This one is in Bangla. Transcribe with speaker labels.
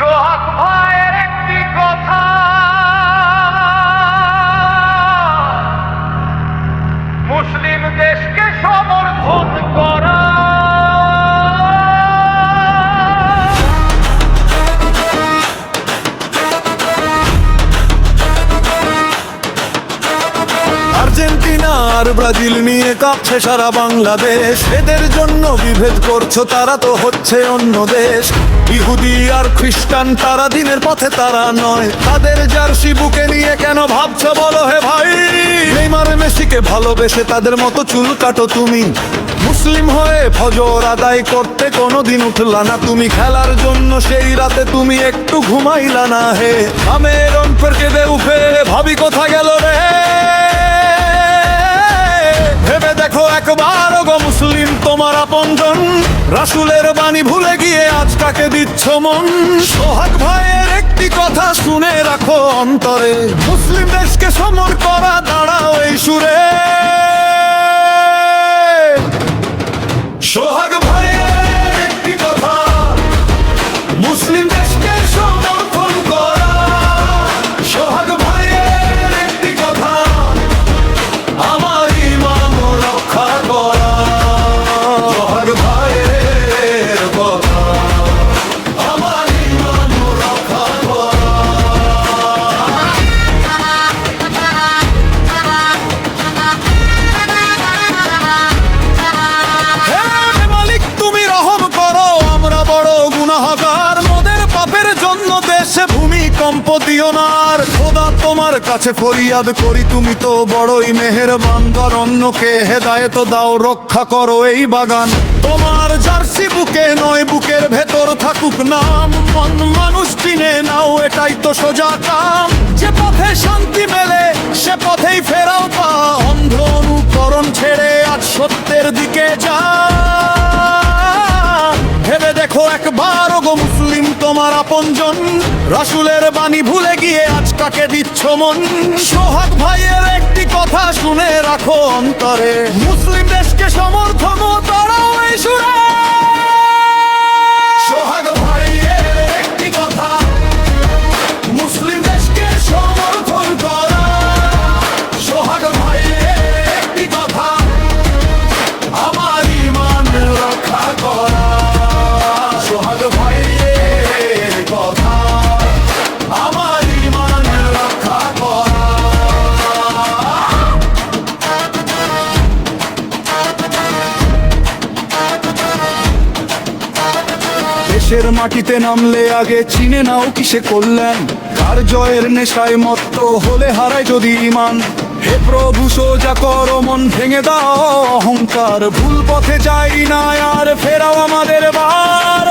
Speaker 1: সোহাগ ভাইয়ের একটি কথা, মুসলিম দেশকে সমর্থন করা।
Speaker 2: আর্জেন্টিনা আর ব্রাজিল নিয়ে কাঁপছে সারা বাংলাদেশ। এদের জন্য বিভেদ করছো, তারা তো হচ্ছে অন্য দেশ। ইহুদি আর খ্রিস্টান তারা দিনের পথে তারা নয়। তাদের জার্সি বুকে নিয়ে কেন ভাবছো বলো হে ভাই? নেইমার মেসিকে ভালোবেসে তাদের মতো চুল কাটো তুমি। মুসলিম হয়ে ফজর আদায় করতে কোনোদিন উঠলা না তুমি। খেলার জন্য সেই রাতে তুমি একটু ঘুমাইলা না হে। আমের অন্তর কেঁদে উঠে ভাবি কোথা গেল রে? ভেবে দেখো একবার গো মুসলিম তোমার আপনজন। রাসূলের বাণী ভুলে গিয়ে আজ কাকে দিচ্ছ মন? সোহাগ ভাইয়ের একটি কথা শুনে রাখো অন্তরে, মুসলিম দেশকে সমর করা দাঁড়াও এই সুরে। সোহাগ ভাইয়ের একটি কথা, মুসলিম দেশকে সমর্থন করা। সোহাগ ভাইয়ের একটি কথা, আমার ইমান রক্ষা করা। সোহাগ ভাইয়ের কথা, আমার ইমান রক্ষা করা। হে মালিক তুমি রহম করো, আমরা বড় গুনাহগার। মোদের পাপের জন্য দেশে ভূমিকম্প দিও না। আর খোদা তোমার কাছে ফরিয়াদ করি, তুমি তো বড়ই মেহেরবান। অন্যকে হেদায়েত দাও, রক্ষা করো এই বাগান। তোমার জার্সি বুকে নয়, বুকের ভেতর থাকুক নাম। মন মানুষ চিনে নাও, এটাই তো সোজা কাম। যে পথে শান্তি মেলে সে পথেই ফেরাও পা। অন্ধ অনুকরণ ছেড়ে আজ সত্যের দিকে যা। ভেবে দেখো একবার গো মুসলিম তোমার আপনজন। রাসূলের বাণী ভুলে গিয়ে আজ কাকে দিচ্ছ মন? সোহাগ ভাইয়ের একটি কথা শুনে রাখো অন্তরে, মুসলিম দেশকে সমর্থন দাঁড়াও এই সুরে। সোহাগ ভাইয়ের একটি কথা, মুসলিম দেশকে সমর্থন করা। সোহাগ ভাইয়ের একটি কথা, আমার ইমান রক্ষা করা। সোহাগ ভাইয়ের কথা, আমার ইমান রক্ষা করা। দেশের মাটিতে নামলে আগে চিনে নাও কিসে করলেন। কার জয়ের নেশায় মত্ত হলে হারায় যদি ইমান। হে প্রভু সোজা করো মন, ভেঙে দাও অহংকার। ভুল পথে যাই না আর ফেরাও আমাদের বার।